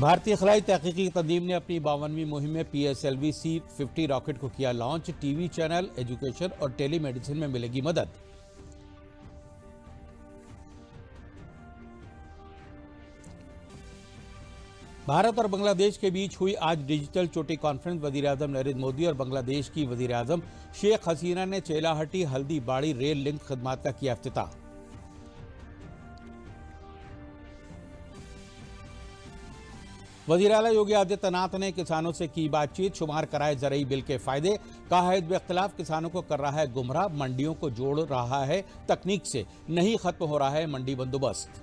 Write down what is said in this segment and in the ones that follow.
भारतीय खलाई तहकीकी तंजीम ने अपनी 52वीं मुहिम में PSLV C-50 रॉकेट को किया लॉन्च। टीवी चैनल, एजुकेशन और टेलीमेडिसिन में मिलेगी मदद। भारत और बांग्लादेश के बीच हुई आज डिजिटल चोटी कॉन्फ्रेंस। वजीर-ए-आजम नरेंद्र मोदी और बांग्लादेश की वजीर-ए-आजम शेख हसीना ने चेलाहटी हल्दीबाड़ी रेल लिंक खिदमात का किया इफ्तिताह। वज़ीर आला योगी आदित्यनाथ ने किसानों से की बातचीत। शुमार कराए ज़रई बिल के फायदे। कहा है इख्तिलाफ किसानों को कर रहा है गुमराह, मंडियों को जोड़ रहा है तकनीक से, नहीं खत्म हो रहा है मंडी बंदोबस्त।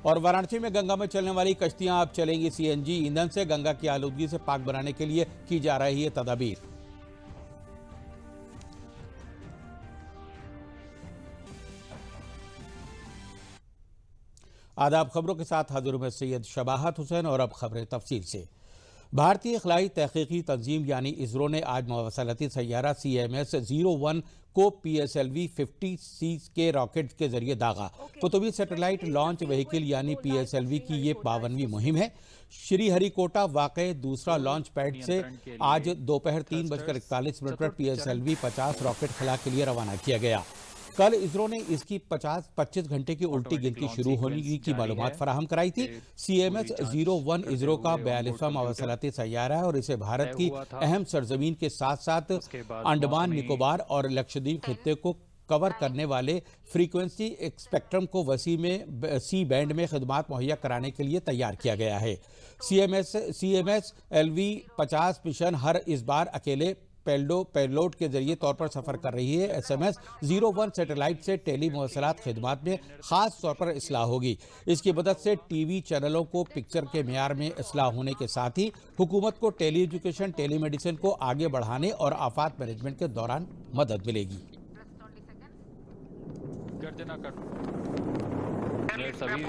और वाराणसी में गंगा में चलने वाली कश्तियां अब चलेंगी CNG ईंधन से। गंगा की आलूदगी से पाक बनाने के लिए की जा रही है तदाबीर। आदाब, खबरों के साथ हाजिर हूं मैं सैयद शबाहत हुसैन और अब खबरें तफसील से। भारतीय खलाई तहकीकी तंजीम यानी इसरो ने आज मवासलाती सैयारा CMS-01 को PSLV-50C के रॉकेट के जरिए दागा। कुतुबी सैटेलाइट लॉन्च व्हीकल यानी PSLV की ये 52वीं मुहिम है। श्रीहरिकोटा वाक़े दूसरा लॉन्च पैड से आज दोपहर 3:41 पर PSLV-50 रॉकेट खला के लिए रवाना किया गया। कल इसरो ने इसकी 25 घंटे की उल्टी गिनती शुरू होने की मालूमात फराहम कराई थी। CMS-01 इसरो का 42वां मवासलाती सैयारा है और इसे भारत की अहम सरजमीन के साथ साथ अंडमान निकोबार और लक्षद्वीप खित्ते को कवर करने वाले फ्रीक्वेंसी स्पेक्ट्रम को वसी में C बैंड में खिदमात मुहैया कराने के लिए तैयार किया गया है। CMS-LV-50 मिशन हर इस बार अकेले पेलोड के जरिए तौर पर सफर कर रही है। SMS-01 सैटेलाइट से टेली मवासलात खिदमात में खास तौर पर इसलाह होगी। इसकी मदद से टीवी चैनलों को पिक्चर के मेयार में इसलाह होने के साथ ही हुकूमत को टेली एजुकेशन, टेलीमेडिसिन को आगे बढ़ाने और आफात मैनेजमेंट के दौरान मदद मिलेगी। सभी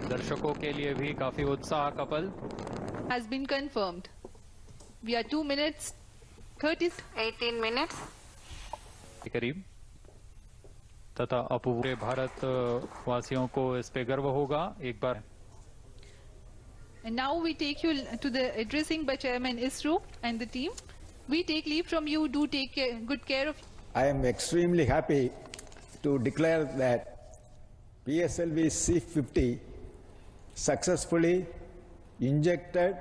दर्शकों के लिए भी काफी उत्साह का पल has been confirmed. We are 2 minutes 18 minutes के करीब तथा अपूरे भारत वासियों को इस पे गर्व होगा एक बार। And now we take you to the addressing by Chairman ISRO and the team. We take leave from you. Do take good care of. I am extremely happy to declare that PSLV C-50 successfully injected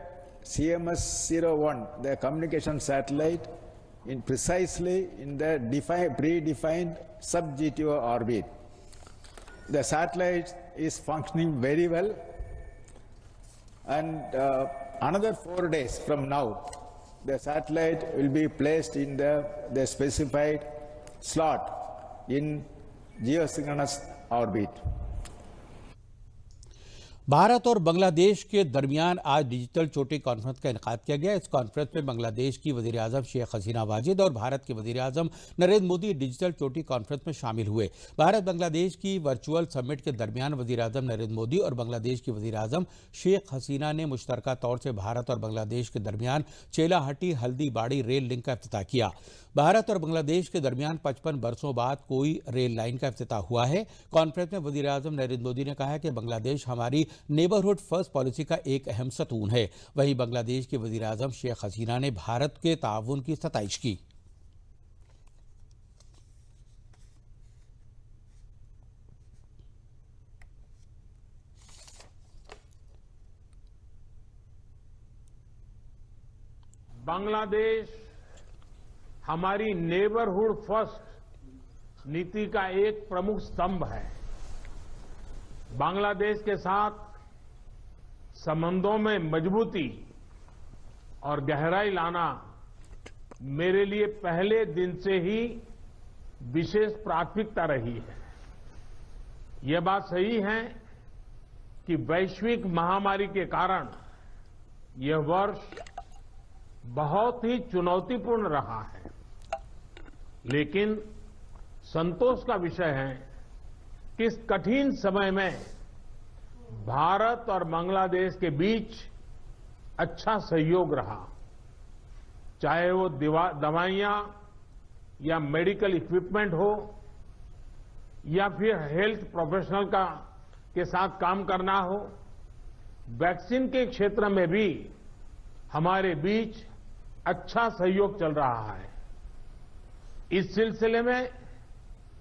CMS-01, the communication satellite, precisely in the predefined sub-GTO orbit. The satellite is functioning very well, and another 4 days from now, the satellite will be placed in the specified slot in geosynchronous orbit. Bharat और बांग्लादेश के दरमियान आज digital चोटी conference का इनेकाद किया गया। इस conference में बांग्लादेश की वज़ीर-ए-आज़म शेख हसीना वाजिद और भारत के वज़ीर-ए-आज़म नरेंद्र मोदी डिजिटल चोटी कॉन्फ्रेंस में शामिल हुए। भारत बांग्लादेश की वर्चुअल समिट के दरमियान वज़ीर-ए-आज़म नरेंद्र मोदी और बांग्लादेश की वज़ीर-ए-आज़म शेख हसीना ने मुश्तरका तौर से भारत और बांग्लादेश के दरमियान चेलाहटी हल्दीबाड़ी रेल लिंक का इफ्तिताह किया। भारत और बांग्लादेश के दरमियान 55 बरसों बाद कोई रेल लाइन का इफ्तिताह हुआ है। कॉन्फ्रेंस में वज़ीर-ए-आज़म नरेंद्र मोदी ने कहा है कि बांग्लादेश हमारी नेबरहुड फर्स्ट पॉलिसी का एक अहम सतून है। वहीं बांग्लादेश के वज़ीर-ए-आज़म शेख हसीना ने भारत के ताउन की सताइश की। बांग्लादेश हमारी नेबरहुड फर्स्ट नीति का एक प्रमुख स्तंभ है। बांग्लादेश के साथ संबंधों में मजबूती और गहराई लाना मेरे लिए पहले दिन से ही विशेष प्राथमिकता रही है। यह बात सही है कि वैश्विक महामारी के कारण यह वर्ष बहुत ही चुनौतीपूर्ण रहा है, लेकिन संतोष का विषय है कि इस कठिन समय में भारत और बांग्लादेश के बीच अच्छा सहयोग रहा। चाहे वो दवाइयां या मेडिकल इक्विपमेंट हो या फिर हेल्थ प्रोफेशनल का के साथ काम करना हो, वैक्सीन के क्षेत्र में भी हमारे बीच अच्छा सहयोग चल रहा है। इस सिलसिले में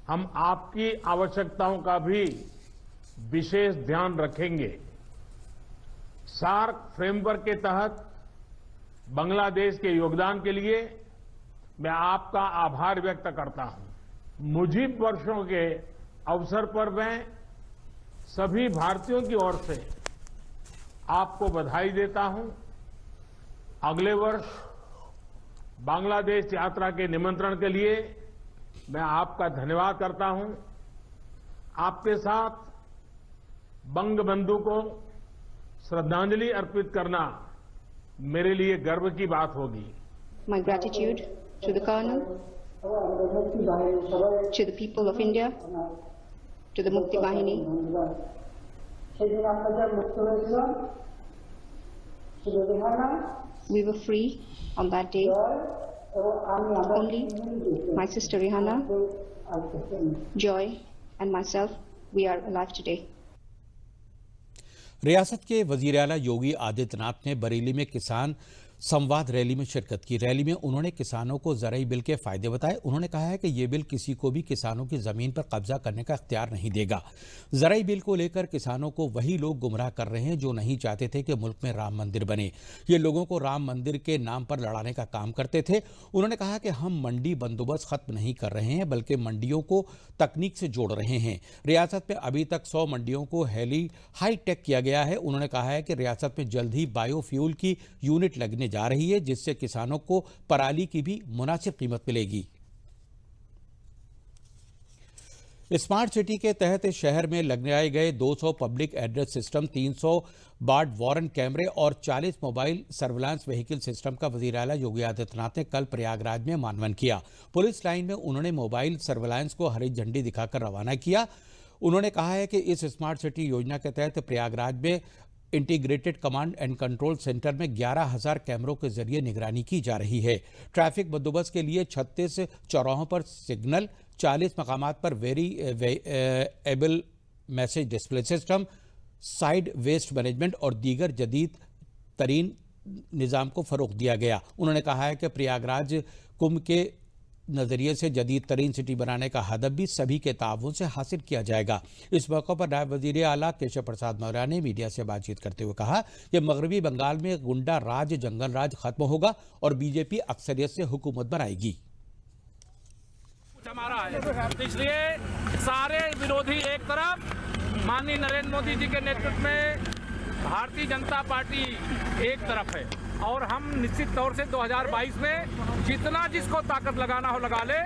हम आपकी आवश्यकताओं का भी विशेष ध्यान रखेंगे। सार्क फ्रेमवर्क के तहत बांग्लादेश के योगदान के लिए मैं आपका आभार व्यक्त करता हूं। मुजीब वर्षों के अवसर पर मैं सभी भारतीयों की ओर से आपको बधाई देता हूं। अगले वर्ष बांग्लादेश यात्रा के निमंत्रण के लिए मैं आपका धन्यवाद करता हूं। आपके साथ बंगबंधु को श्रद्धांजलि अर्पित करना मेरे लिए गर्व की बात होगी। My gratitude to the Colonel, to the people of India, to the Mukti Bahini. We were free on that day. Only my sister Rihanna, Joy, and myself, we are alive today. रियासत के वजीर आला योगी आदित्यनाथ ने बरेली में किसान संवाद rally में शिरकत की। रैली में उन्होंने किसानों को ज़राई बिल के फायदे बताए। उन्होंने कहा है कि ये बिल किसी को भी किसानों की ज़मीन पर कब्जा करने का इख्तियार नहीं देगा। ज़राई बिल को लेकर किसानों को वही लोग गुमराह कर रहे हैं जो नहीं चाहते थे कि मुल्क में राम मंदिर बने। ये लोगों को राम मंदिर के नाम पर लड़ाने का काम करते थे। उन्होंने कहा कि हम मंडी बंदोबस्त खत्म नहीं कर रहे हैं बल्कि मंडियों को तकनीक से जोड़ रहे हैं। रियासत में अभी तक 100 मंडियों को हाई टेक किया गया है। उन्होंने कहा है कि रियासत में जल्द ही बायोफ्यूल की यूनिट लगने जा रही है जिससे किसानों को पराली की भी मुनासिब कीमत मिलेगी। स्मार्ट सिटी के तहत शहर में लगाए गए 200 public address system, 300 body worn कैमरे और 40 मोबाइल सर्विलांस व्हीकल सिस्टम का वजीर आला योगी आदित्यनाथ ने कल प्रयागराज में मानवन किया। पुलिस लाइन में उन्होंने मोबाइल सर्विलांस को हरी झंडी दिखाकर रवाना किया। उन्होंने कहा है कि इस स्मार्ट सिटी योजना के तहत प्रयागराज में integrated command and control centre में 11,000 कैमरों के जरिए निगरानी की जा रही है। ट्रैफिक बंदोबस्त के लिए 36 चौराहों पर सिग्नल, 40 मकामात पर variable message display system, side west management और दीगर जदीद तरीन निज़ाम को फ़रोग़ दिया गया। उन्होंने कहा है कि प्रयागराज कुंभ के नज़रिए से जदीद तरीन सिटी बनाने का हदफ भी सभी के ताउन से हासिल किया जाएगा। इस मौके पर नायब वज़ीर आला केशव प्रसाद मौर्य ने मीडिया से बातचीत करते हुए कहा कि मगरबी बंगाल में गुंडा राज, जंगल राज खत्म होगा और बीजेपी अक्सरियत से हुकूमत बनाएगी। हमारा है, इसलिए सारे विरोधी एक तरफ, माननीय नरेंद्र मोदी जी के नेतृत्व में भारतीय जनता पार्टी एक तरफ है और हम निश्चित तौर से 2022 में जितना जिसको ताकत लगाना हो लगा ले,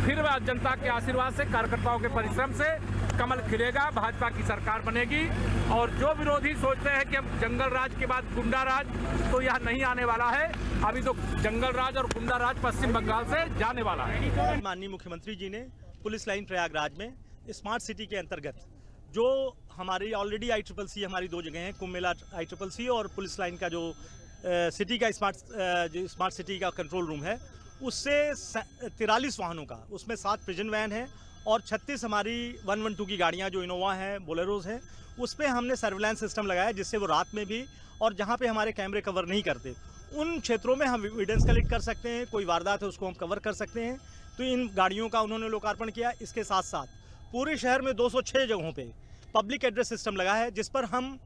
फिर वह जनता के आशीर्वाद से, कार्यकर्ताओं के परिश्रम से कमल खिलेगा, भाजपा की सरकार बनेगी। और जो विरोधी सोचते हैं कि अब जंगल राज के बाद गुंडा राज, तो यह नहीं आने वाला है। अभी तो जंगल राज और गुंडा राज पश्चिम बंगाल से जाने वाला है। माननीय मुख्यमंत्री जी ने पुलिस लाइन प्रयागराज में स्मार्ट सिटी के अंतर्गत जो हमारी ऑलरेडी ICCC हमारी 2 जगह हैं, कुंभ मेला ICCC और पुलिस लाइन का जो सिटी का स्मार्ट सिटी का कंट्रोल रूम है, उससे 43 वाहनों का, उसमें 7 प्रिजन वैन है और 36 हमारी 112 की गाड़ियां जो इनोवा हैं, बोलेरोज हैं, उस पर हमने सर्विलांस सिस्टम लगाया जिससे वो रात में भी और जहां पे हमारे कैमरे कवर नहीं करते उन क्षेत्रों में हम एविडेंस कलेक्ट कर सकते हैं, कोई वारदात है उसको हम कवर कर सकते हैं। तो इन गाड़ियों का उन्होंने लोकार्पण किया। इसके साथ साथ पूरे शहर में 206 जगहों पे पब्लिक एड्रेस सिस्टम लगा है जिस पर हम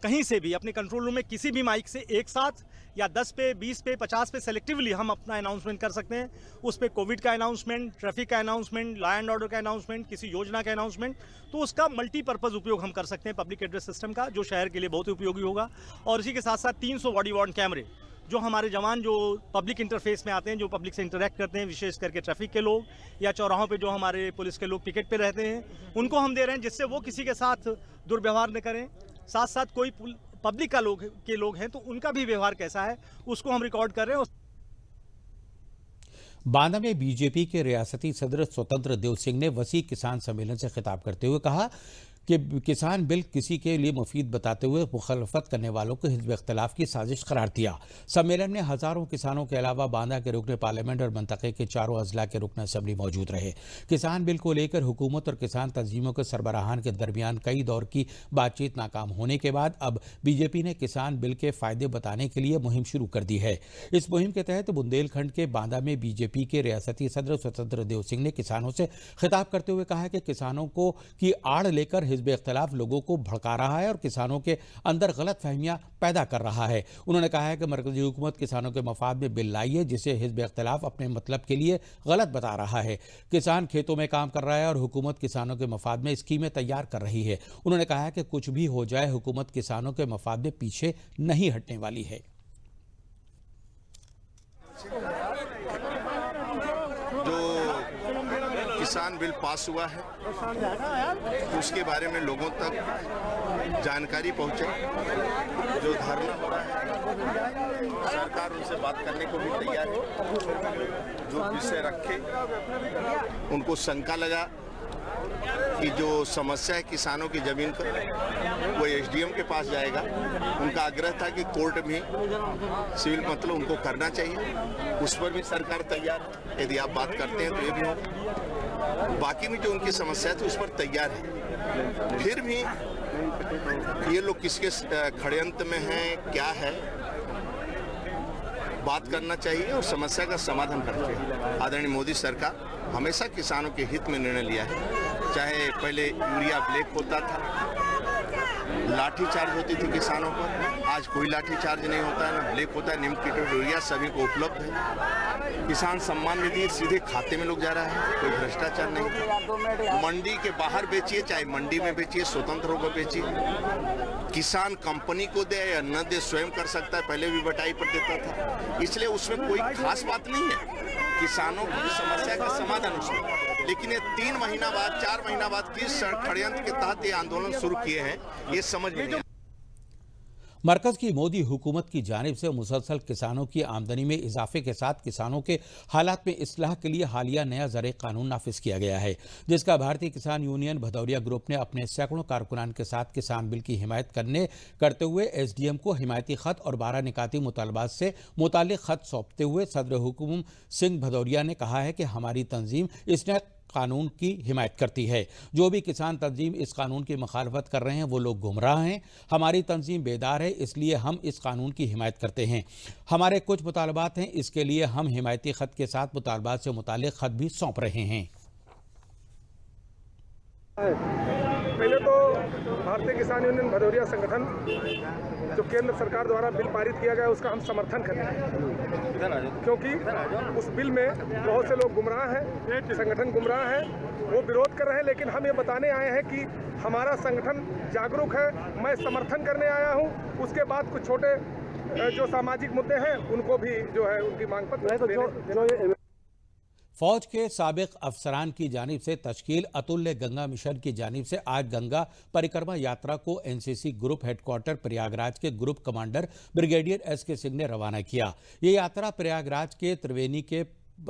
कहीं से भी अपने कंट्रोल रूम में किसी भी माइक से एक साथ या 10 पे, 20 पे, 50 पे सेलेक्टिवली हम अपना अनाउंसमेंट कर सकते हैं। उस पर कोविड का अनाउंसमेंट, ट्रैफिक का अनाउंसमेंट, लॉ एंड ऑर्डर का अनाउंसमेंट, किसी योजना का अनाउंसमेंट, तो उसका मल्टीपर्पज़ उपयोग हम कर सकते हैं पब्लिक एड्रेस सिस्टम का, जो शहर के लिए बहुत उपयोगी होगा। और इसी के साथ साथ 300 बॉडी वार्न कैमरे जो हमारे जवान जो पब्लिक इंटरफेस में आते हैं, जो पब्लिक से इंटरेक्ट करते हैं, विशेष करके ट्रैफिक के लोग या चौराहों पे जो हमारे पुलिस के लोग पिकेट पे रहते हैं, उनको हम दे रहे हैं जिससे वो किसी के साथ दुर्व्यवहार न करें। साथ साथ कोई पब्लिक का लोग हैं तो उनका भी व्यवहार कैसा है उसको हम रिकॉर्ड कर रहे हैं। बांदा में बीजेपी के रियासती सदर स्वतंत्र देव सिंह ने वसी किसान सम्मेलन से खिताब करते हुए कहा कि किसान बिल किसी के लिए मुफीद बताते हुए मुखालफत करने वालों को हिज़्ब इख्तिलाफ की साजिश करार दिया। सम्मेलन में हज़ारों किसानों के अलावा बांदा के रुकन पार्लियामेंट और मंतक़े के चारों अजला के रुकन असम्बली मौजूद रहे। किसान बिल को लेकर हुकूमत और किसान तंजीमों के सरबराहान के दरमियान कई दौर की बातचीत नाकाम होने के बाद अब बीजेपी ने किसान बिल के फ़ायदे बताने के लिए मुहिम शुरू कर दी है। इस मुहिम के तहत बुंदेलखंड के बांदा में बीजेपी के रियासती सदर स्वतंत्र देव सिंह ने किसानों से खिताब करते हुए कहा कि किसानों को की आड़ लेकर हिज़्ब इख्तिलाफ लोगों को भड़का रहा है और किसानों के अंदर गलत फहमियां पैदा कर रहा है। उन्होंने कहा है कि मरकजी हुकूमत किसानों के मफाद में बिल लाई है जिसे हिज़्ब इख्तिलाफ अपने मतलब के लिए गलत बता रहा है। किसान खेतों में काम कर रहा है और हुकूमत किसानों के मफाद में स्कीमें तैयार कर रही है। उन्होंने कहा है कि कुछ भी हो जाए हुकूमत किसानों के मफाद में पीछे नहीं हटने वाली है। किसान बिल पास हुआ है तो उसके बारे में लोगों तक जानकारी पहुंचे। जो धरना हो रहा है सरकार उनसे बात करने को भी तैयार है। जो विषय रखे उनको शंका लगा कि जो समस्या है किसानों की जमीन पर वो एसडीएम के पास जाएगा। उनका आग्रह था कि कोर्ट में सिविल मतलब उनको करना चाहिए, उस पर भी सरकार तैयार है। यदि आप बात करते हैं तो ये भी हो। बाकी में जो उनकी समस्या थी उस पर तैयार है। फिर भी ये लोग किसके षड्यंत्र में हैं, क्या है, बात करना चाहिए और समस्या का समाधान करना चाहिए। आदरणीय मोदी सरकार हमेशा किसानों के हित में निर्णय लिया है। चाहे पहले यूरिया ब्लैक होता था, लाठीचार्ज होती थी किसानों पर, आज कोई लाठीचार्ज नहीं होता है, ना ब्लैक होता है। निम्नलिखित यूरिया सभी को उपलब्ध है। किसान सम्मान निधि सीधे खाते में लोग जा रहा है, कोई भ्रष्टाचार नहीं। मंडी के बाहर बेचिए, चाहे मंडी में बेचिए, स्वतंत्र होकर बेचिए। किसान कंपनी को दे या न दे स्वयं कर सकता है, पहले भी बटाई पर देता था, इसलिए उसमें कोई खास बात नहीं है। किसानों की समस्या का समाधान उसमें, लेकिन ये 3 महीना बाद 4 महीना बाद किस षड्यंत्र के तहत ये आंदोलन शुरू किए हैं ये समझ में नहीं। मरकज की मोदी हुकूमत की जानिब से मुसलसल किसानों की आमदनी में इजाफे के साथ किसानों के हालात में इस्लाह के लिए हालिया नया ज़र कानून नाफिज किया गया है, जिसका भारतीय किसान यूनियन भदौरिया ग्रुप ने अपने सैकड़ों कारकुनान के साथ किसान बिल की हिमायत करते हुए एसडीएम को हिमायती खत और 12 निकाती मुतालबात से मुताल्लिक खत सौंपते हुए सदर हुकुम सिंह भदौरिया ने कहा है कि हमारी तंजीम इसने कानून की हिमायत करती है। जो भी किसान तंजीम इस कानून की मुखालफत कर रहे हैं वो लोग गुमराह हैं। हमारी तंजीम बेदार है, इसलिए हम इस कानून की हिमायत करते हैं। हमारे कुछ मुतालबात हैं, इसके लिए हम हिमायती खत के साथ मुतालबात से मुताल्लिक खत भी सौंप रहे हैं। पहले तो भारतीय किसान यूनियन भदौरिया संगठन जो केंद्र सरकार द्वारा बिल पारित किया गया उसका हम समर्थन करते हैं, क्योंकि उस बिल में बहुत से लोग गुमराह हैं, संगठन गुमराह है, वो विरोध कर रहे हैं। लेकिन हम ये बताने आए हैं कि हमारा संगठन जागरूक है। मैं समर्थन करने आया हूँ, उसके बाद कुछ छोटे जो सामाजिक मुद्दे हैं उनको भी जो है उनकी मांग पर फौज के साबिक अफसरान की जानिब से तश्कील अतुल्य गंगा मिशन की जानिब से आज गंगा परिक्रमा यात्रा को एनसीसी ग्रुप हेडक्वार्टर प्रयागराज के group commander brigadier SK Singh ने रवाना किया। ये यात्रा प्रयागराज के त्रिवेणी के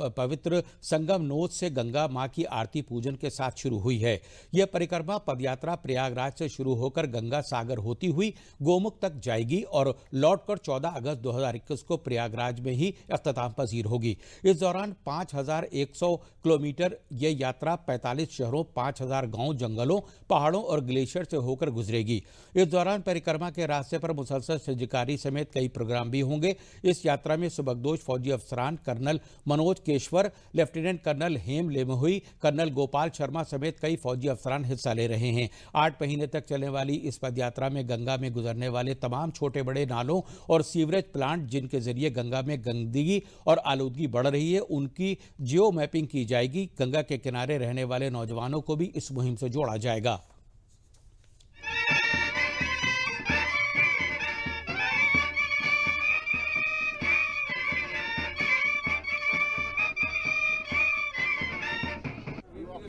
पवित्र संगम नोद से गंगा मां की आरती पूजन के साथ शुरू हुई है। यह परिक्रमा पदयात्रा प्रयागराज से शुरू होकर गंगा सागर होती हुई गोमुख तक जाएगी और लौटकर 14 अगस्त 2021 को प्रयागराज में ही अख्ताम पजीर होगी। इस दौरान 5100 किलोमीटर यह यात्रा 45 शहरों, 5000 गांव, जंगलों, पहाड़ों और ग्लेशियर से होकर गुजरेगी। इस दौरान परिक्रमा के रास्ते पर मुसलसल सज्जकारी समेत कई प्रोग्राम भी होंगे। इस यात्रा में सुबकदोश फौजी अफसरान colonel Manoj Keshwar, lieutenant colonel हेम लेमहुई, कर्नल गोपाल शर्मा समेत कई फौजी अफसरान हिस्सा ले रहे हैं। 8 महीने तक चलने वाली इस पदयात्रा में गंगा में गुजरने वाले तमाम छोटे बड़े नालों और सीवरेज प्लांट जिनके जरिए गंगा में गंदगी और आलूदगी बढ़ रही है उनकी जियो मैपिंग की जाएगी। गंगा के किनारे रहने वाले नौजवानों को भी इस मुहिम से जोड़ा जाएगा।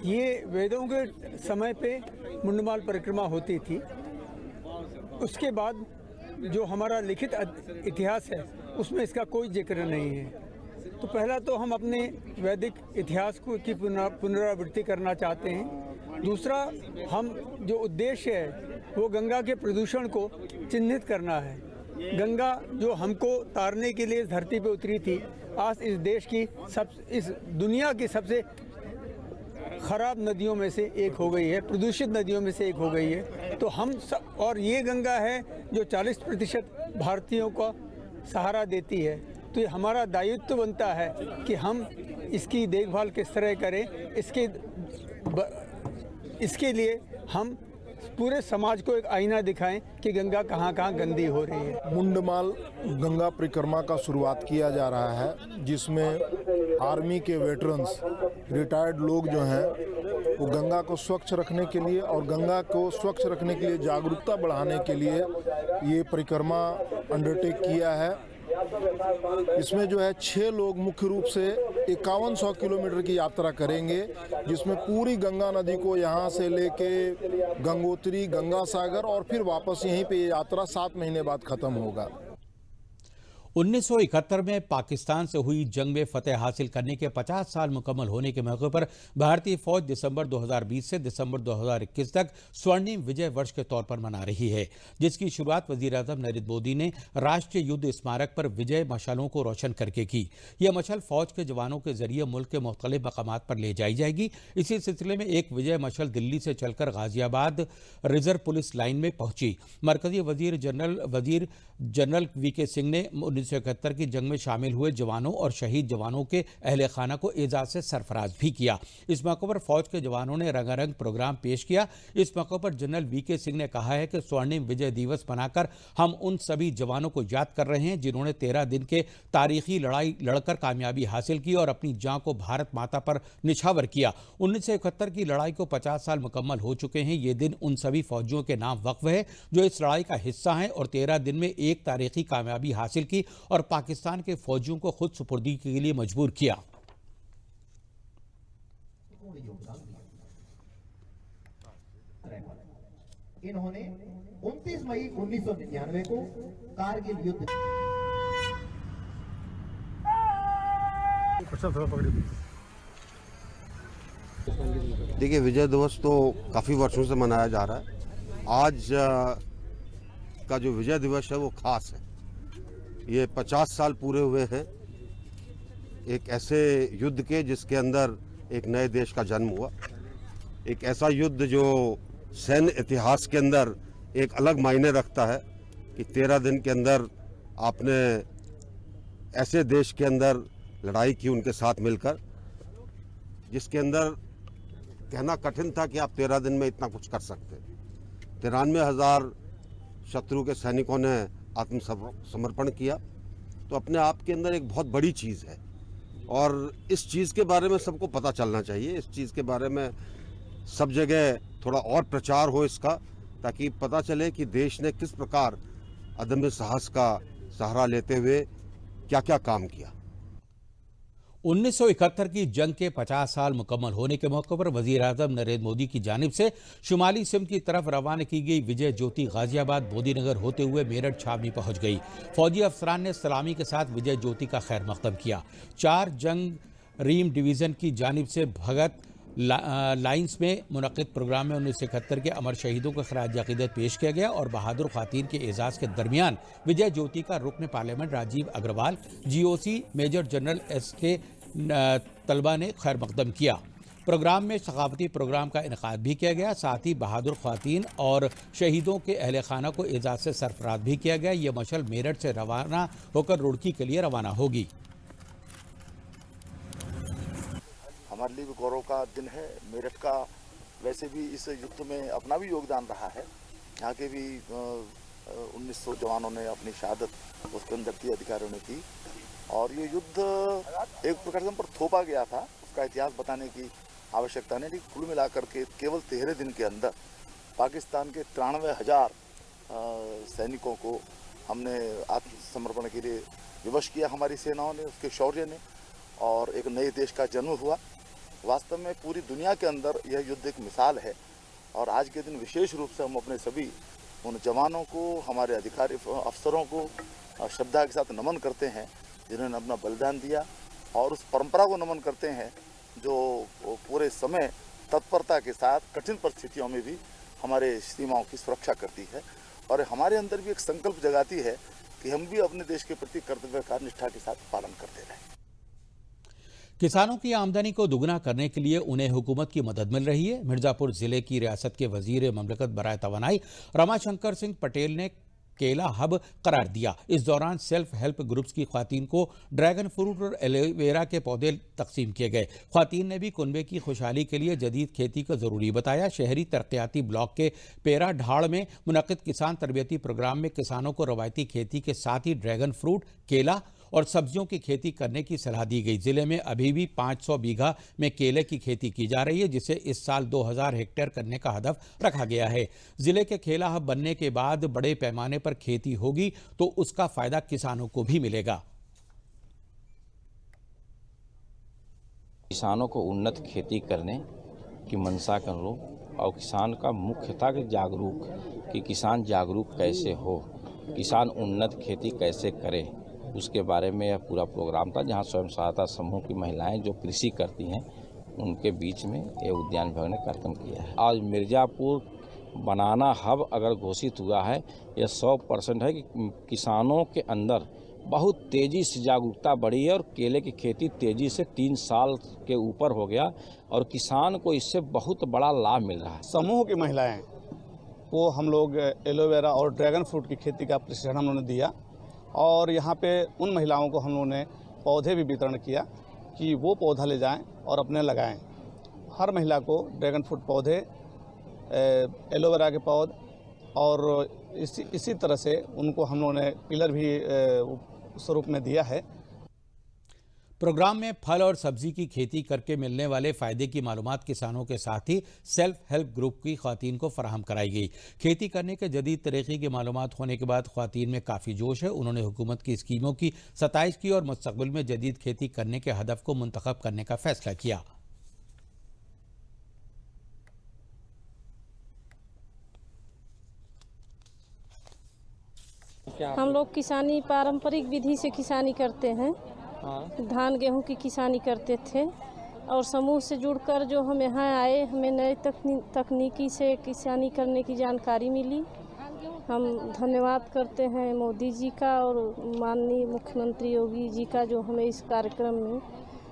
ये वेदों के समय पे मुंडमाल परिक्रमा होती थी। उसके बाद जो हमारा लिखित इतिहास है उसमें इसका कोई जिक्र नहीं है। तो पहला तो हम अपने वैदिक इतिहास की पुनरावृत्ति करना चाहते हैं दूसरा, हम जो उद्देश्य है वो गंगा के प्रदूषण को चिन्हित करना है। गंगा जो हमको तारने के लिए धरती पे उतरी थी, आज इस दुनिया की सबसे खराब नदियों में से एक हो गई है, प्रदूषित नदियों में से एक हो गई है। तो और ये गंगा है जो 40% भारतीयों का सहारा देती है। तो ये हमारा दायित्व बनता है कि हम इसकी देखभाल किस तरह करें। इसके लिए हम पूरे समाज को एक आईना दिखाएं कि गंगा कहाँ कहाँ गंदी हो रही है। मुंडमाल गंगा परिक्रमा का शुरुआत किया जा रहा है, जिसमें आर्मी के वेटरन्स, रिटायर्ड लोग जो हैं वो गंगा को स्वच्छ रखने के लिए और गंगा को स्वच्छ रखने के लिए जागरूकता बढ़ाने के लिए ये परिक्रमा अंडरटेक किया है। इसमें जो है 6 लोग मुख्य रूप से 5100 किलोमीटर की यात्रा करेंगे, जिसमें पूरी गंगा नदी को यहाँ से लेके गंगोत्री, गंगा सागर और फिर वापस यहीं पे ये यात्रा 7 महीने बाद खत्म होगा। 1971 में पाकिस्तान से हुई जंग में फतेह हासिल करने के 50 साल मुकम्मल होने के मौके पर भारतीय फौज दिसंबर 2020 से दिसंबर 2021 तक स्वर्णिम विजय वर्ष के तौर पर मना रही है, जिसकी शुरुआत वज़ीर-ए-आज़म नरेंद्र मोदी ने राष्ट्रीय युद्ध स्मारक पर विजय मशालों को रोशन करके की। यह मशाल फौज के जवानों के जरिए मुल्क के मुख्तलिफ मकामात पर ले जाई जाएगी। इसी सिलसिले में एक विजय मशाल दिल्ली से चलकर गाजियाबाद रिजर्व पुलिस लाइन में पहुंची। मरकजी वजीर जनरल वीके सिंह ने 1971 की जंग में शामिल हुए जवानों और शहीद जवानों के अहले खाना को एजाज से सरफराज भी किया। इस मौके पर फौज के जवानों ने रंगारंग प्रोग्राम पेश किया। इस मौके पर जनरल वीके सिंह ने कहा है कि स्वर्णिम विजय दिवस मनाकर हम उन सभी जवानों को याद कर रहे हैं जिन्होंने 13 दिन के तारीखी लड़ाई लड़कर कामयाबी हासिल की और अपनी जान को भारत माता पर निछावर किया। 1971 की लड़ाई को 50 साल मुकम्मल हो चुके हैं। ये दिन उन सभी फौजियों के नाम वक्फ है जो इस लड़ाई का हिस्सा हैं और 13 दिन में एक तारीखी कामयाबी हासिल की और पाकिस्तान के फौजियों को खुद सुपुर्दी के लिए मजबूर किया। इन्होंने 29 मई 1999 को कारगिल युद्ध देखिए, विजय दिवस तो काफ़ी वर्षों से मनाया जा रहा है। आज का जो विजय दिवस है वो खास है। ये 50 साल पूरे हुए हैं एक ऐसे युद्ध के जिसके अंदर एक नए देश का जन्म हुआ। एक ऐसा युद्ध जो सैन्य इतिहास के अंदर एक अलग मायने रखता है कि 13 दिन के अंदर आपने ऐसे देश के अंदर लड़ाई की उनके साथ मिलकर, जिसके अंदर कहना कठिन था कि आप 13 दिन में इतना कुछ कर सकते। 93,000 शत्रु के सैनिकों ने आत्मसमर्पण किया, तो अपने आप के अंदर एक बहुत बड़ी चीज़ है और इस चीज़ के बारे में सबको पता चलना चाहिए। इस चीज़ के बारे में सब जगह थोड़ा और प्रचार हो इसका, ताकि पता चले कि देश ने किस प्रकार अदम्य साहस का सहारा लेते हुए क्या क्या काम किया। 1971 की जंग के 50 साल मुकम्मल होने के मौके पर वज़ीर-ए-आज़म नरेंद्र मोदी की जानिब से शुमाली सिंध की तरफ रवाना की गई विजय ज्योति गाजियाबाद बोदीनगर होते हुए मेरठ छावनी पहुंच गई। फौजी अफसरान ने सलामी के साथ विजय ज्योति का खैर मकदम किया। 4 जंग रीम डिवीज़न की जानिब से भगत लाइन्स में मुनक़िद प्रोग्राम में 1971 के अमर शहीदों को खराज अक़ीदत पेश किया गया और बहादुर ख़वातीन के एजाज़ के दरमियान विजय ज्योति का रुकन parliament Rajiv Agarwal, GOC major general SK Talba ने खैर मकदम किया। प्रोग्राम में सकाफती प्रोग्राम का इनेकाद भी किया गया। साथ ही बहादुर ख़वातीन और शहीदों के अहले खाना को एजाज़ से सरफराज भी किया गया। ये मशल मेरठ से रवाना होकर रुड़की के लिए रवाना होगी। हमारे लिए भी गौरव का दिन है। मेरठ का वैसे भी इस युद्ध में अपना भी योगदान रहा है। यहाँ के भी 1900 जवानों ने अपनी शहादत उसके अंदर की, अधिकारियों ने की और ये युद्ध एक प्रकार से हम पर थोपा गया था। उसका इतिहास बताने की आवश्यकता नहीं, लेकिन कुल मिलाकर के केवल 13 दिन के अंदर पाकिस्तान के 93,000 सैनिकों को हमने आत्मसमर्पण के लिए विवश किया। हमारी सेनाओं ने, उसके शौर्य ने, और एक नए देश का जन्म हुआ। वास्तव में पूरी दुनिया के अंदर यह युद्ध एक मिसाल है और आज के दिन विशेष रूप से हम अपने सभी उन जवानों को, हमारे अधिकारी अफसरों को श्रद्धा के साथ नमन करते हैं जिन्होंने अपना बलिदान दिया और उस परंपरा को नमन करते हैं जो पूरे समय तत्परता के साथ कठिन परिस्थितियों में भी हमारे सीमाओं की सुरक्षा करती है और हमारे अंदर भी एक संकल्प जगाती है कि हम भी अपने देश के प्रति कर्तव्य का निष्ठा के साथ पालन करते रहें। किसानों की आमदनी को दुगना करने के लिए उन्हें हुकूमत की मदद मिल रही है। मिर्जापुर जिले की रियासत के वजीर ममलकत बराए तवानाई रमाशंकर सिंह पटेल ने केला हब करार दिया। इस दौरान सेल्फ हेल्प ग्रुप्स की ख्वातीन को ड्रैगन फ्रूट और एलोवेरा के पौधे तकसीम किए गए। ख्वातीन ने भी कुनबे की खुशहाली के लिए जदीद खेती को जरूरी बताया। शहरी तरक्याती ब्लॉक के पेरा ढाड़ में मुनक्किद किसान तरबियती प्रोग्राम में किसानों को रवायती खेती के साथ ही ड्रैगन फ्रूट, केला और सब्जियों की खेती करने की सलाह दी गई। जिले में अभी भी 500 बीघा में केले की खेती की जा रही है, जिसे इस साल 2000 हेक्टेयर करने का हदफ रखा गया है। जिले के केला हब बनने के बाद बड़े पैमाने पर खेती होगी तो उसका फायदा किसानों को भी मिलेगा। किसानों को उन्नत खेती करने की मंशा कर लो और किसान का मुख्यतः कि जागरूक कि किसान जागरूक कैसे हो, किसान उन्नत खेती कैसे करे, उसके बारे में यह पूरा प्रोग्राम था, जहां स्वयं सहायता समूह की महिलाएं जो कृषि करती हैं उनके बीच में ये उद्यान विभाग ने कार्यक्रम किया है। आज मिर्जापुर बनाना हब अगर घोषित हुआ है, यह 100% है कि किसानों के अंदर बहुत तेज़ी से जागरूकता बढ़ी है और केले की खेती तेज़ी से 3 साल के ऊपर हो गया और किसान को इससे बहुत बड़ा लाभ मिल रहा है। समूह की महिलाएं वो हम लोग एलोवेरा और ड्रैगन फ्रूट की खेती का प्रशिक्षण हम लोगों ने दिया और यहाँ पे उन महिलाओं को हम लोगों ने पौधे भी वितरण किया कि वो पौधा ले जाएं और अपने लगाएं। हर महिला को ड्रैगन फ्रूट पौधे, एलोवेरा के पौधे और इसी तरह से उनको हम लोगों ने पिलर भी स्वरूप में दिया है। प्रोग्राम में फल और सब्जी की खेती करके मिलने वाले फायदे की मालूमात किसानों के साथ ही सेल्फ हेल्प ग्रुप की ख्वातीन को फराहम कराई गई। खेती करने के जदीद तरीके की मालूमात होने के बाद ख्वातीन में काफ़ी जोश है। उन्होंने हुकूमत की स्कीमों की सताइश की और मुस्तकबिल में जदीद खेती करने के हदफ को मुंतखब करने का फैसला किया। हम लोग किसानी पारंपरिक विधि से किसानी करते हैं। धान गेहूं की किसानी करते थे और समूह से जुड़कर जो हम यहाँ आए, हमें नए तकनीकी से किसानी करने की जानकारी मिली। हम धन्यवाद करते हैं मोदी जी का और माननीय मुख्यमंत्री योगी जी का, जो हमें इस कार्यक्रम में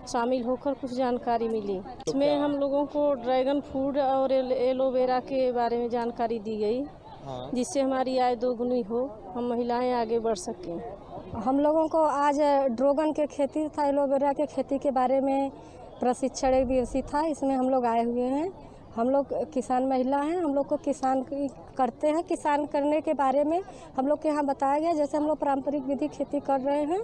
शामिल होकर कुछ जानकारी मिली। इसमें हम लोगों को ड्रैगन फ्रूट और एलोवेरा के बारे में जानकारी दी गई, जिससे हमारी आय दोगुनी हो, हम महिलाएं आगे बढ़ सकें। हम लोगों को आज ड्रैगन के खेती तथा एलोवेरा के खेती के बारे में प्रशिक्षण एक दिवसीय था, इसमें हम लोग आए हुए हैं। हम लोग किसान महिला हैं, हम लोग को किसान करते हैं। किसान करने के बारे में हम लोग के यहाँ बताया गया, जैसे हम लोग पारंपरिक विधि खेती कर रहे हैं।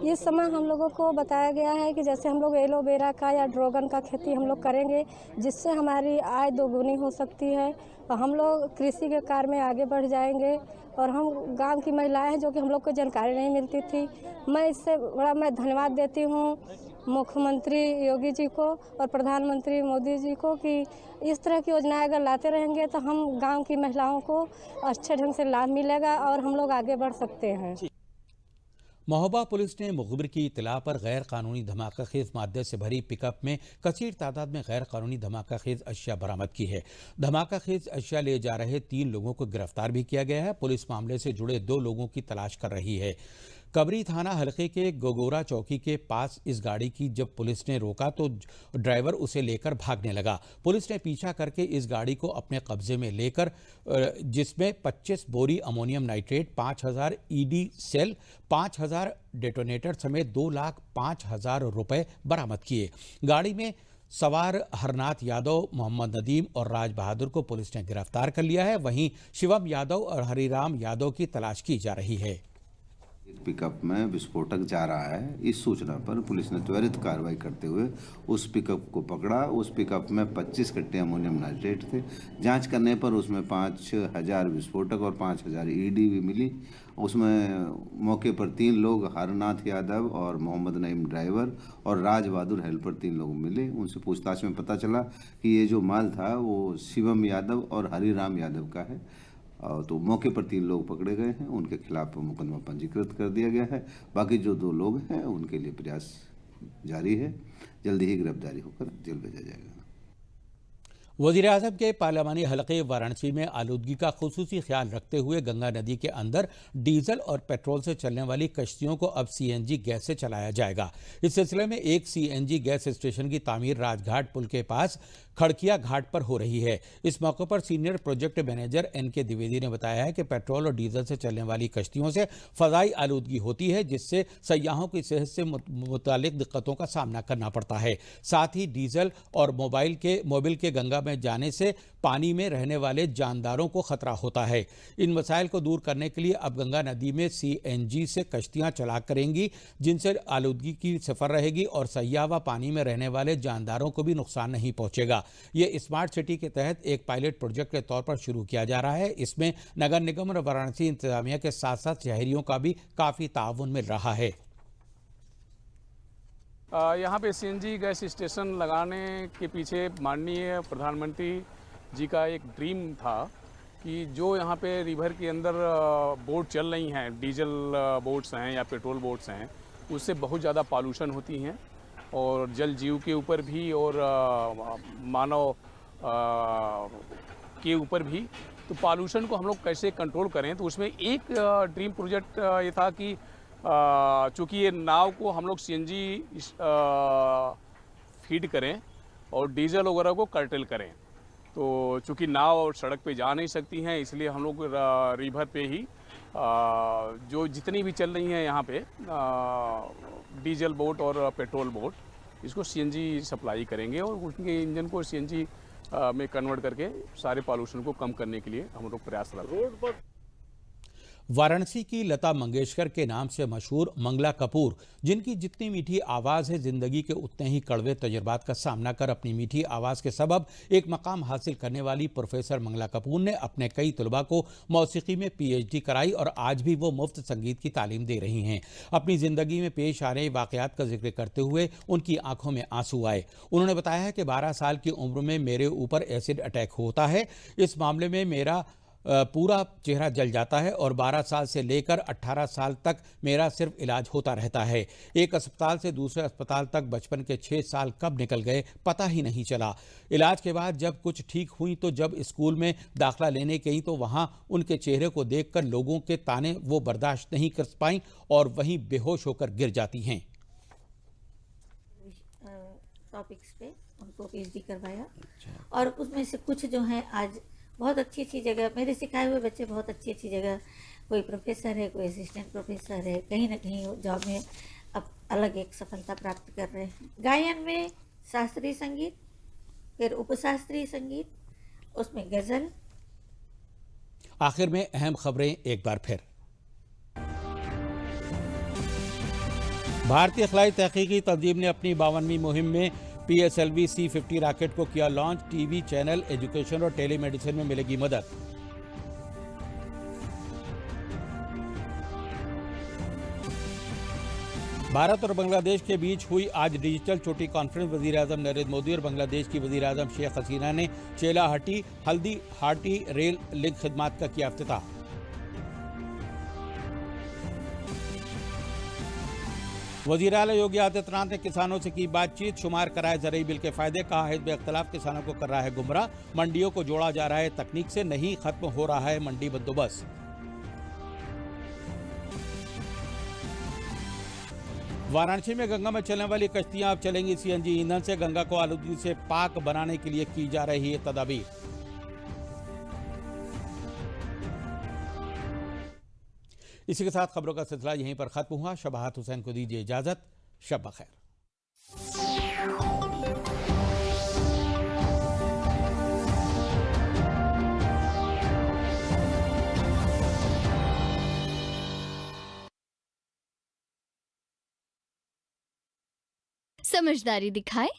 इस समय हम लोगों को बताया गया है कि जैसे हम लोग एलोवेरा का या ड्रैगन का खेती हम लोग करेंगे, जिससे हमारी आय दोगुनी हो सकती है और हम लोग कृषि के कार्य में आगे बढ़ जाएंगे। और हम गांव की महिलाएं हैं जो कि हम लोग को जानकारी नहीं मिलती थी। मैं इससे बड़ा धन्यवाद देती हूँ मुख्यमंत्री योगी जी को और प्रधानमंत्री मोदी जी को कि इस तरह की योजनाएं अगर लाते रहेंगे तो हम गांव की महिलाओं को अच्छे ढंग से लाभ मिलेगा और हम लोग आगे बढ़ सकते हैं। महोबा पुलिस ने मुखबिर की इतला पर गैर कानूनी धमाका खेज मादे से भरी पिकअप में कसीर तादाद में गैर कानूनी धमाका खेज अशिया बरामद की है। धमाका खेज अशिया ले जा रहे 3 लोगों को गिरफ्तार भी किया गया है। पुलिस मामले से जुड़े 2 लोगों की तलाश कर रही है। कबरी थाना हलके के गोगोरा चौकी के पास इस गाड़ी की जब पुलिस ने रोका तो ड्राइवर उसे लेकर भागने लगा। पुलिस ने पीछा करके इस गाड़ी को अपने कब्जे में लेकर जिसमें 25 बोरी ammonium nitrate, 5000 ED cell, 5000 detonator समेत 2,05,000 रुपए बरामद किए। गाड़ी में सवार हरनाथ यादव, मोहम्मद नदीम और राज बहादुर को पुलिस ने गिरफ्तार कर लिया है। वहीं शिवम यादव और हरिराम यादव की तलाश की जा रही है। पिकअप में विस्फोटक जा रहा है, इस सूचना पर पुलिस ने त्वरित कार्रवाई करते हुए उस पिकअप को पकड़ा। उस पिकअप में 25 कट्टे अमोनियम नाइट्रेट थे। जांच करने पर उसमें 5,000 विस्फोटक और 5,000 ईडी भी मिली। उसमें मौके पर 3 लोग, हरनाथ यादव और मोहम्मद नईम ड्राइवर और राज बहादुर हेल्पर 3 लोग मिले। उनसे पूछताछ में पता चला कि ये जो माल था वो शिवम यादव और हरिराम यादव का है। तो मौके पर 3 लोग पकड़े गए हैं, उनके खिलाफ मुकदमा पंजीकृत कर दिया गया है। बाकी जो 2 लोग हैं उनके लिए प्रयास जारी है, जल्दी ही गिरफ्तारी होकर जेल भेजा जाएगा। वज़ीर-ए-आज़म के पार्लियामानी हलक़े वाराणसी में आलूदगी का खुसूसी ख्याल रखते हुए गंगा नदी के अंदर डीजल और पेट्रोल से चलने वाली कश्तियों को अब सीएनजी गैस से चलाया जाएगा। इस सिलसिले में एक सीएनजी गैस स्टेशन की तामीर राजघाट पुल के पास खड़किया घाट पर हो रही है। इस मौके पर senior project manager NK Dwivedi ने बताया है कि पेट्रोल और डीजल से चलने वाली कश्तियों से फ़ज़ाई आलूदगी होती है, जिससे सयाहों की सेहत से मुतालिक दिक्कतों का सामना करना पड़ता है। साथ ही डीजल और मोबिल के गंगा में जाने से पानी में रहने वाले जानदारों को खतरा होता है। इन मसाइल को दूर करने के लिए अब गंगा नदी में सीएनजी से कश्तियां चला करेंगी, जिनसे आलूदगी की सफर रहेगी और सयाह व पानी में रहने वाले जानदारों को भी नुकसान नहीं पहुंचेगा। ये स्मार्ट सिटी के तहत एक पायलट प्रोजेक्ट के तौर पर शुरू किया जा रहा है। इसमें नगर निगम और वाराणसी इंतजामिया के साथ साथ शहरियों का भी काफ़ी ताउन मिल रहा है। यहाँ पे सीएनजी गैस स्टेशन लगाने के पीछे माननीय प्रधानमंत्री जी का एक ड्रीम था कि जो यहाँ पे रिवर के अंदर बोट चल रही हैं, डीजल बोट्स हैं या पेट्रोल बोट्स हैं, उससे बहुत ज़्यादा पॉल्यूशन होती हैं और जल जीव के ऊपर भी और मानव के ऊपर भी। तो पॉल्यूशन को हम लोग कैसे कंट्रोल करें, तो उसमें एक ड्रीम प्रोजेक्ट ये था कि चूँकि ये नाव को हम लोग सीएनजी फीड करें और डीजल वगैरह को कर्टेल करें। तो चूँकि नाव सड़क पे जा नहीं सकती हैं, इसलिए हम लोग रिवर पे ही जो जितनी भी चल रही हैं यहाँ पे डीजल बोट और पेट्रोल बोट, इसको सीएनजी सप्लाई करेंगे और उनके इंजन को सीएनजी में कन्वर्ट करके सारे पॉल्यूशन को कम करने के लिए हम लोग प्रयासरत हैं। वाराणसी की लता मंगेशकर के नाम से मशहूर मंगला कपूर, जिनकी जितनी मीठी आवाज़ है, ज़िंदगी के उतने ही कड़वे तजुर्बात का सामना कर अपनी मीठी आवाज़ के सबब एक मकाम हासिल करने वाली प्रोफेसर मंगला कपूर ने अपने कई तलबा को मौसीकी में पीएचडी कराई और आज भी वो मुफ्त संगीत की तालीम दे रही हैं। अपनी ज़िंदगी में पेश आ रहे वाक़यात का जिक्र करते हुए उनकी आंखों में आंसू आए। उन्होंने बताया है कि 12 साल की उम्र में मेरे ऊपर एसिड अटैक होता है। इस मामले में मेरा पूरा चेहरा जल जाता है और 12 साल से लेकर 18 साल तक मेरा सिर्फ इलाज होता रहता है। एक अस्पताल से दूसरे अस्पताल तक बचपन के 6 साल कब निकल गए पता ही नहीं चला। इलाज के बाद जब कुछ ठीक हुई तो जब स्कूल में दाखिला लेने गई तो वहाँ उनके चेहरे को देखकर लोगों के ताने वो बर्दाश्त नहीं कर पाईं और वहीं बेहोश होकर गिर जाती हैं। टॉपिक्स पे उनको पीएचडी करवाया और उसमें से कुछ जो है आज बहुत अच्छी अच्छी जगह, मेरे सिखाए हुए बच्चे बहुत अच्छी अच्छी जगह, कोई प्रोफेसर है, कोई असिस्टेंट प्रोफेसर है, कहीं ना कहीं जॉब में अब अलग एक सफलता प्राप्त कर रहे हैं। गायन में शास्त्रीय संगीत, फिर उपशास्त्रीय संगीत, उसमें गज़ल। आखिर में अहम खबरें एक बार फिर। भारतीय खलाई तहकीकी तंजीम ने अपनी 52वीं मुहिम में PSLV C-50 रॉकेट को किया लॉन्च। टीवी चैनल, एजुकेशन और टेलीमेडिसिन में मिलेगी मदद। भारत और बांग्लादेश के बीच हुई आज डिजिटल चोटी कॉन्फ्रेंस। वज़ीर-ए-आज़म नरेंद्र मोदी और बांग्लादेश की वज़ीर-ए-आज़म शेख हसीना ने चेलाहटी हल्दी हाटी रेल लिंक खिदमात का किया इफ्तिताह। वज़ीर आला योगी आदित्यनाथ ने किसानों से की बातचीत। शुमार कराए ज़रूरी बिल के फायदे, कहा हिज़्ब इख्तिलाफ किसानों को कर रहा है गुमराह। मंडियों को जोड़ा जा रहा है तकनीक से, नहीं खत्म हो रहा है मंडी बंदोबस्त। वाराणसी में गंगा में चलने वाली कश्तियां अब चलेंगी सीएनजी ईंधन से। गंगा को आलूदगी से पाक बनाने के लिए की जा रही है तदाबीर। इसी के साथ खबरों का सिलसिला यहीं पर खत्म हुआ। शबाहत हुसैन को दीजिए इजाजत। शब बखैर। समझदारी दिखाए